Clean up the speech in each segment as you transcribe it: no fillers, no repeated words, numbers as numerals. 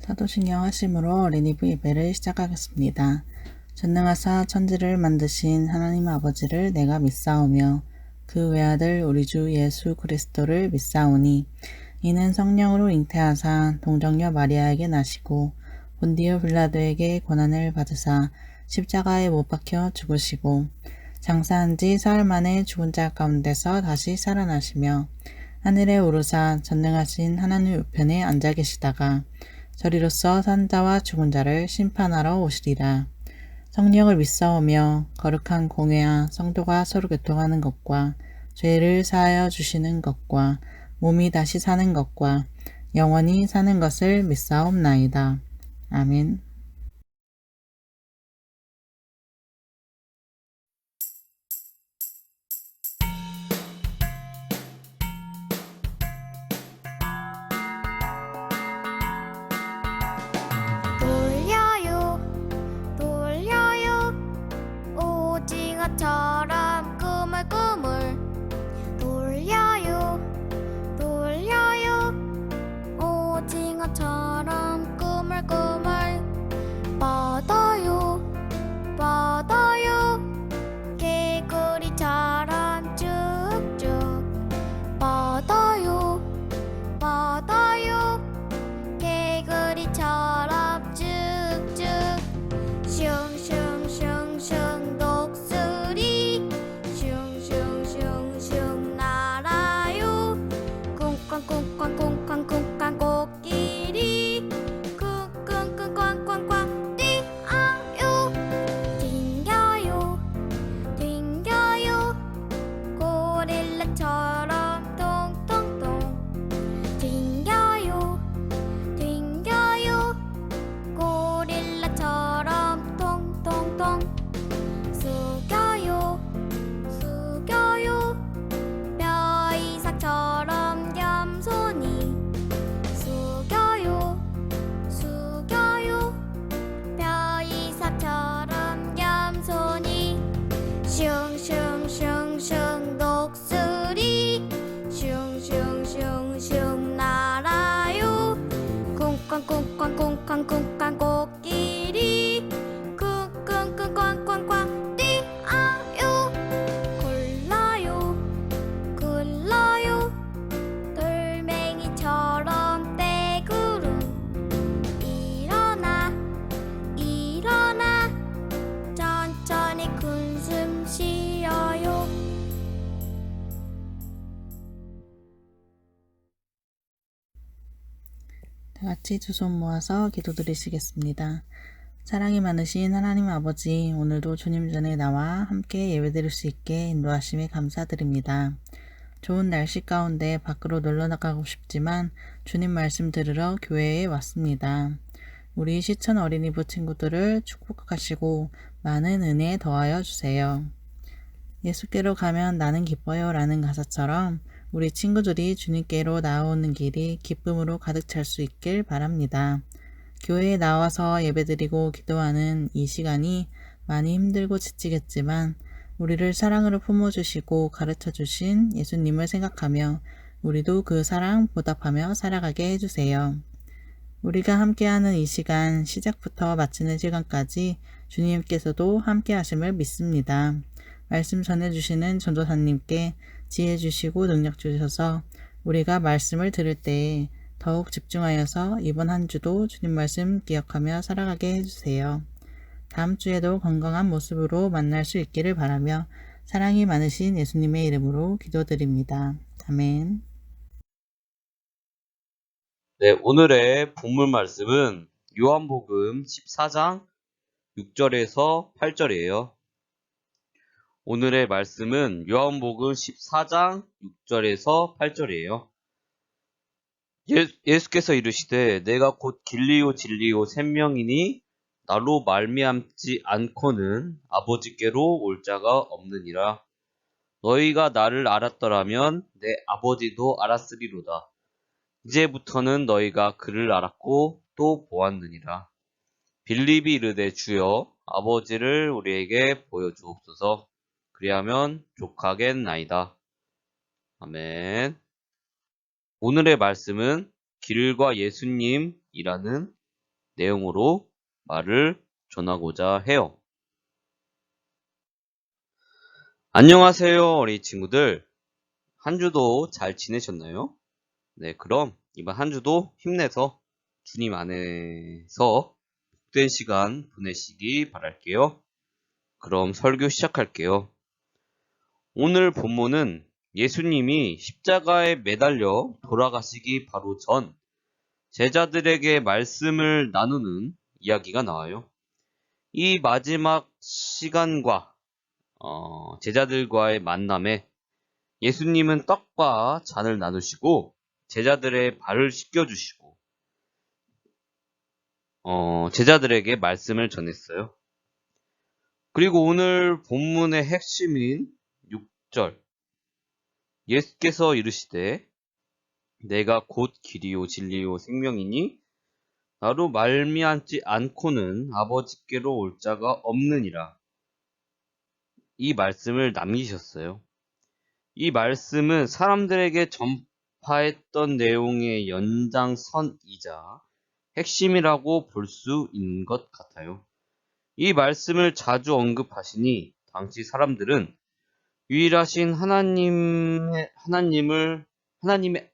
사도신경 하심으로 어린이부 예배를 시작하겠습니다. 전능하사 천지를 만드신 하나님 아버지를 내가 믿사오며 그 외아들 우리 주 예수 그리스도를 믿사오니 이는 성령으로 잉태하사 동정녀 마리아에게 나시고 본디오 빌라도에게 고난을 받으사 십자가에 못 박혀 죽으시고 장사한 지 사흘 만에 죽은 자 가운데서 다시 살아나시며 하늘에 오르사 전능하신 하나님 우편에 앉아 계시다가 저리로서 산 자와 죽은 자를 심판하러 오시리라. 성령을 믿사오며 거룩한 공회와 성도가 서로 교통하는 것과 죄를 사하여 주시는 것과 몸이 다시 사는 것과 영원히 사는 것을 믿사옵나이다. 아멘. 돌려요 돌려요 오징어처럼 꾸물꾸물 돌려요 돌려요 오징어처럼 꾸물꾸물 뻗어요 뻗어요 개구리처럼 쭉쭉 뻗어요 뻗어요 개구리처럼 쭉쭉 슝슝슝슝 독수리 슝슝슝슝 날아요 쿵쾅쿵쾅쿵쾅쿵쾅 코끼리 쿵쿵쿵쾅쾅쾅 뛰어요 튕겨요 튕겨요 고릴라처럼 통통통 튕겨요 튕겨요 고릴라처럼 통통통 숙여요 숙여요 뼈이삭처럼 겸손히 숙여요 숙여요 뼈이삭처럼 겸손히 슝슝슝슝 독수리 슝슝슝슝 날아요 쿵쾅쿵쾅쿵쾅쿵쾅 코끼리 쿵쿵쿵쾅쾅쾅 뛰어요 굴러요 굴러요 돌멩이처럼 떼구름 일어나 일어나 천천히 군숨 쉬어요. 다 같이 두 손 모아서 기도드리시겠습니다. 사랑이 많으신 하나님 아버지, 오늘도 주님 전에 나와 함께 예배드릴 수 있게 인도하심에 감사드립니다. 좋은 날씨 가운데 밖으로 놀러 나가고 싶지만 주님 말씀 들으러 교회에 왔습니다. 우리 시천 어린이부 친구들을 축복하시고 많은 은혜 더하여 주세요. 예수께로 가면 나는 기뻐요 라는 가사처럼 우리 친구들이 주님께로 나아오는 길이 기쁨으로 가득 찰 수 있길 바랍니다. 교회에 나와서 예배드리고 기도하는 이 시간이 많이 힘들고 지치겠지만 우리를 사랑으로 품어주시고 가르쳐주신 예수님을 생각하며 우리도 그 사랑 보답하며 살아가게 해주세요. 우리가 함께하는 이 시간, 시작부터 마치는 시간까지 주님께서도 함께 하심을 믿습니다. 말씀 전해주시는 전도사님께 지혜 주시고 능력 주셔서 우리가 말씀을 들을 때에 더욱 집중하여서 이번 한 주도 주님 말씀 기억하며 살아가게 해주세요. 다음 주에도 건강한 모습으로 만날 수 있기를 바라며 사랑이 많으신 예수님의 이름으로 기도드립니다. 아멘. 네, 오늘의 본문 말씀은 요한복음 14장 6절에서 8절이에요. 오늘의 말씀은 요한복음 14장 6절에서 8절이에요. 예수께서 이르시되 내가 곧 길리요 진리요 생명이니 나로 말미암지 않고는 아버지께로 올 자가 없느니라. 너희가 나를 알았더라면 내 아버지도 알았으리로다. 이제부터는 너희가 그를 알았고 또 보았느니라. 빌립이 이르되 주여 아버지를 우리에게 보여주옵소서. 그리하면 족하겠나이다. 아멘. 오늘의 말씀은 길과 예수님이라는 내용으로 말을 전하고자 해요. 안녕하세요, 어린이 친구들. 한 주도 잘 지내셨나요? 네, 그럼 이번 한 주도 힘내서 주님 안에서 복된 시간 보내시기 바랄게요. 그럼 설교 시작할게요. 오늘 본문은 예수님이 십자가에 매달려 돌아가시기 바로 전 제자들에게 말씀을 나누는 이야기가 나와요. 이 마지막 시간과 제자들과의 만남에 예수님은 떡과 잔을 나누시고 제자들의 발을 씻겨주시고 제자들에게 말씀을 전했어요. 그리고 오늘 본문의 핵심인 6절, 예수께서 이르시되 내가 곧 길이요 진리요 생명이니 나로 말미암지 않고는 아버지께로 올 자가 없느니라. 이 말씀을 남기셨어요. 이 말씀은 사람들에게 전파했던 내용의 연장선이자 핵심이라고 볼 수 있는 것 같아요. 이 말씀을 자주 언급하시니 당시 사람들은 유일하신 하나님의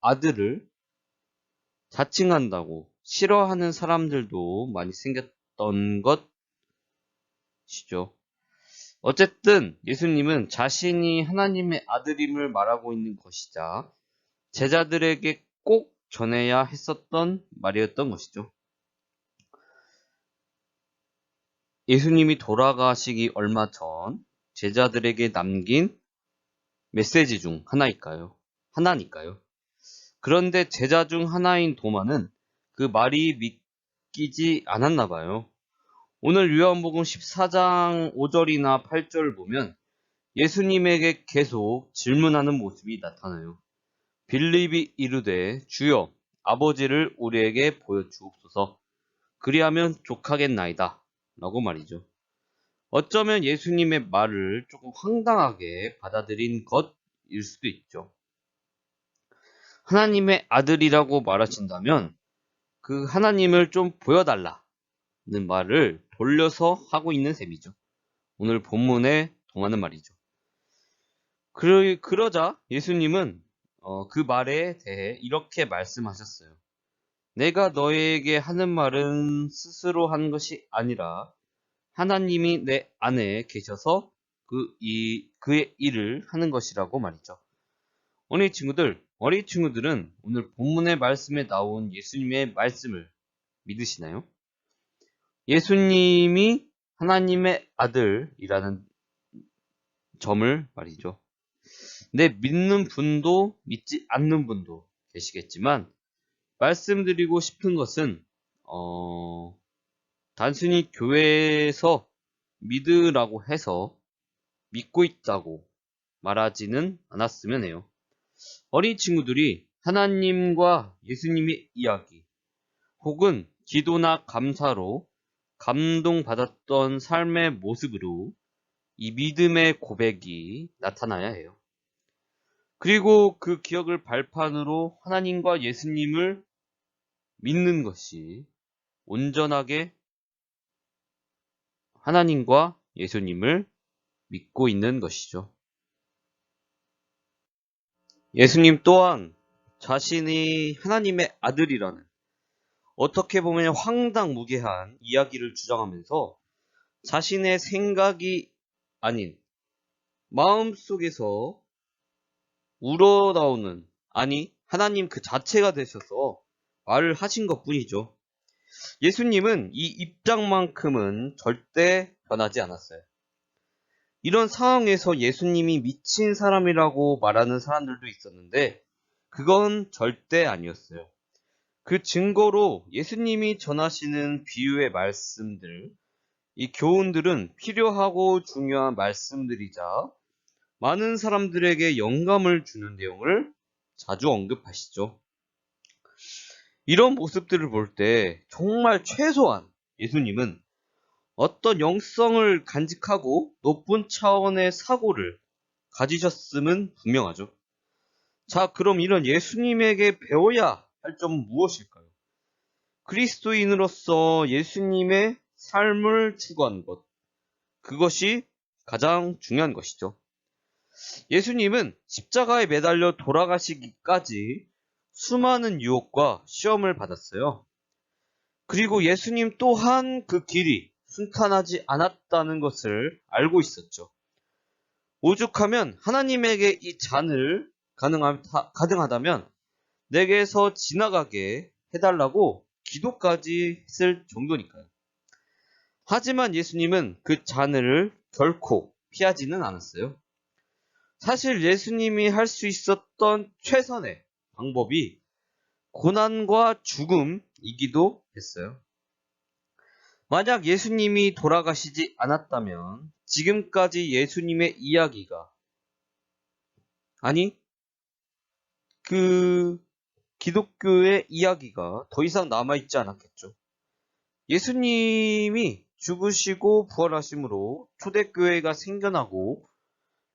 아들을 자칭한다고 싫어하는 사람들도 많이 생겼던 것이죠. 어쨌든 예수님은 자신이 하나님의 아들임을 말하고 있는 것이자 제자들에게 꼭 전해야 했었던 말이었던 것이죠. 예수님이 돌아가시기 얼마 전 제자들에게 남긴 메시지 중 하나니까요. 그런데 제자 중 하나인 도마는 그 말이 믿기지 않았나 봐요. 오늘 요한복음 14장 5절이나 8절을 보면 예수님에게 계속 질문하는 모습이 나타나요. 빌립이 이르되 주여 아버지를 우리에게 보여주옵소서. 그리하면 족하겠나이다. 라고 말이죠. 어쩌면 예수님의 말을 조금 황당하게 받아들인 것일 수도 있죠. 하나님의 아들이라고 말하신다면 그 하나님을 좀 보여달라는 말을 돌려서 하고 있는 셈이죠. 오늘 본문에 동하는 말이죠. 그러자 예수님은 그 말에 대해 이렇게 말씀하셨어요. 내가 너에게 하는 말은 스스로 한 것이 아니라 하나님이 내 안에 계셔서 그의 일을 하는 것이라고 말이죠. 어린이 친구들은 오늘 본문의 말씀에 나온 예수님의 말씀을 믿으시나요? 예수님이 하나님의 아들이라는 점을 말이죠. 믿는 분도 믿지 않는 분도 계시겠지만 말씀드리고 싶은 것은 단순히 교회에서 믿으라고 해서 믿고 있다고 말하지는 않았으면 해요. 어린 친구들이 하나님과 예수님의 이야기 혹은 기도나 감사로 감동받았던 삶의 모습으로 이 믿음의 고백이 나타나야 해요. 그리고 그 기억을 발판으로 하나님과 예수님을 믿는 것이 온전하게 하나님과 예수님을 믿고 있는 것이죠. 예수님 또한 자신이 하나님의 아들이라는 어떻게 보면 황당무계한 이야기를 주장하면서 자신의 생각이 아닌 마음속에서 우러나오는 하나님 그 자체가 되셔서 말을 하신 것뿐이죠. 예수님은 이 입장만큼은 절대 변하지 않았어요. 이런 상황에서 예수님이 미친 사람이라고 말하는 사람들도 있었는데 그건 절대 아니었어요. 그 증거로 예수님이 전하시는 비유의 말씀들, 이 교훈들은 필요하고 중요한 말씀들이자 많은 사람들에게 영감을 주는 내용을 자주 언급하시죠. 이런 모습들을 볼 때 정말 최소한 예수님은 어떤 영성을 간직하고 높은 차원의 사고를 가지셨음은 분명하죠. 자, 그럼 이런 예수님에게 배워야 할 점은 무엇일까요? 그리스도인으로서 예수님의 삶을 추구하는 것, 그것이 가장 중요한 것이죠. 예수님은 십자가에 매달려 돌아가시기까지 수많은 유혹과 시험을 받았어요. 그리고 예수님 또한 그 길이 순탄하지 않았다는 것을 알고 있었죠. 오죽하면 하나님에게 이 잔을 가능하다면 내게서 지나가게 해달라고 기도까지 했을 정도니까요. 하지만 예수님은 그 잔을 결코 피하지는 않았어요. 사실 예수님이 할 수 있었던 최선의 방법이 고난과 죽음이기도 했어요. 만약 예수님이 돌아가시지 않았다면 지금까지 예수님의 이야기가, 아니, 그 기독교의 이야기가 더 이상 남아있지 않았겠죠. 예수님이 죽으시고 부활하심으로 초대교회가 생겨나고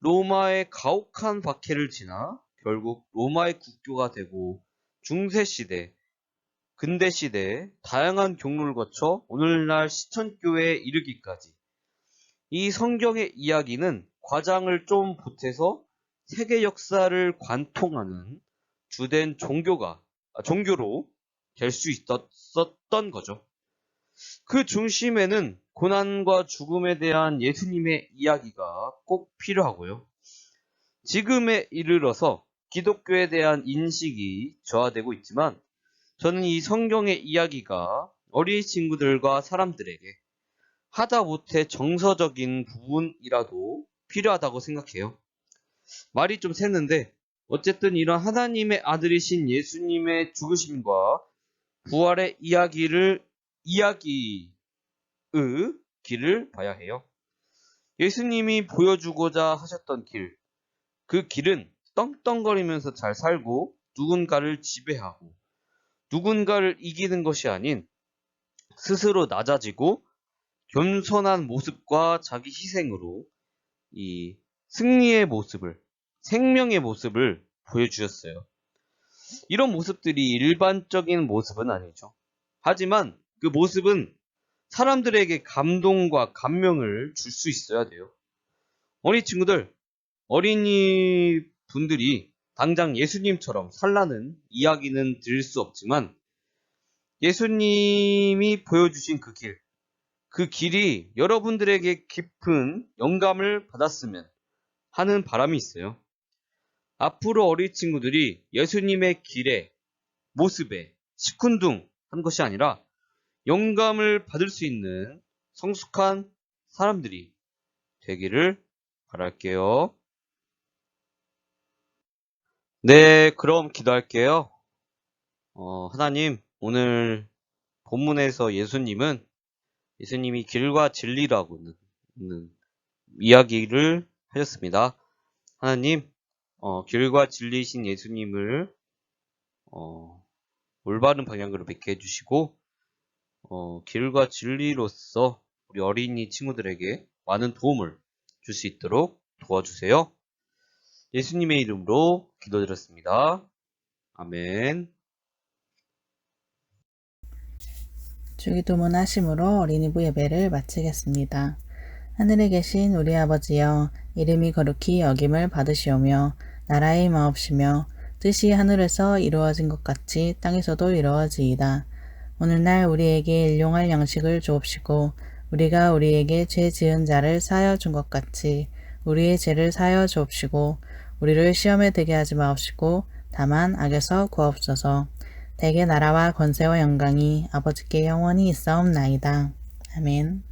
로마의 가혹한 박해를 지나 결국 로마의 국교가 되고 중세시대, 근대시대 다양한 경로를 거쳐 오늘날 시천교회에 이르기까지 이 성경의 이야기는 과장을 좀 보태서 세계 역사를 관통하는 주된 종교로 될 수 있었던 거죠. 그 중심에는 고난과 죽음에 대한 예수님의 이야기가 꼭 필요하고요. 지금에 이르러서 기독교에 대한 인식이 저하되고 있지만 저는 이 성경의 이야기가 어린 친구들과 사람들에게 하다못해 정서적인 부분이라도 필요하다고 생각해요. 말이 좀 샜는데 어쨌든 이런 하나님의 아들이신 예수님의 죽으심과 부활의 길을 봐야 해요. 예수님이 보여주고자 하셨던 길, 그 길은 떵떵거리면서 잘 살고 누군가를 지배하고 누군가를 이기는 것이 아닌 스스로 낮아지고 겸손한 모습과 자기 희생으로 이 승리의 모습을, 생명의 모습을 보여주셨어요. 이런 모습들이 일반적인 모습은 아니죠. 하지만 그 모습은 사람들에게 감동과 감명을 줄 수 있어야 돼요. 어린 친구들, 어린이 분들이 당장 예수님처럼 살라는 이야기는 들을 수 없지만 예수님이 보여주신 그 길이 여러분들에게 깊은 영감을 받았으면 하는 바람이 있어요. 앞으로 어린 친구들이 예수님의 길에, 모습에 시큰둥한 것이 아니라 영감을 받을 수 있는 성숙한 사람들이 되기를 바랄게요. 네, 그럼 기도할게요. 하나님, 오늘 본문에서 예수님이 길과 진리라고는 이야기를 하셨습니다. 하나님, 길과 진리이신 예수님을 올바른 방향으로 뵙게 해주시고 길과 진리로서 우리 어린이 친구들에게 많은 도움을 줄 수 있도록 도와주세요. 예수님의 이름으로 기도드렸습니다. 아멘. 주기도문 하심으로 어린이부 예배를 마치겠습니다. 하늘에 계신 우리 아버지여, 이름이 거룩히 여김을 받으시오며 나라의 마옵시며 뜻이 하늘에서 이루어진 것 같이 땅에서도 이루어지이다. 오늘날 우리에게 일용할 양식을 주옵시고 우리가 우리에게 죄 지은 자를 사하여 준 것 같이 우리의 죄를 사하여 주옵시고 우리를 시험에 들게 하지 마옵시고 다만 악에서 구하옵소서. 대개 나라와 권세와 영광이 아버지께 영원히 있사옵나이다. 아멘.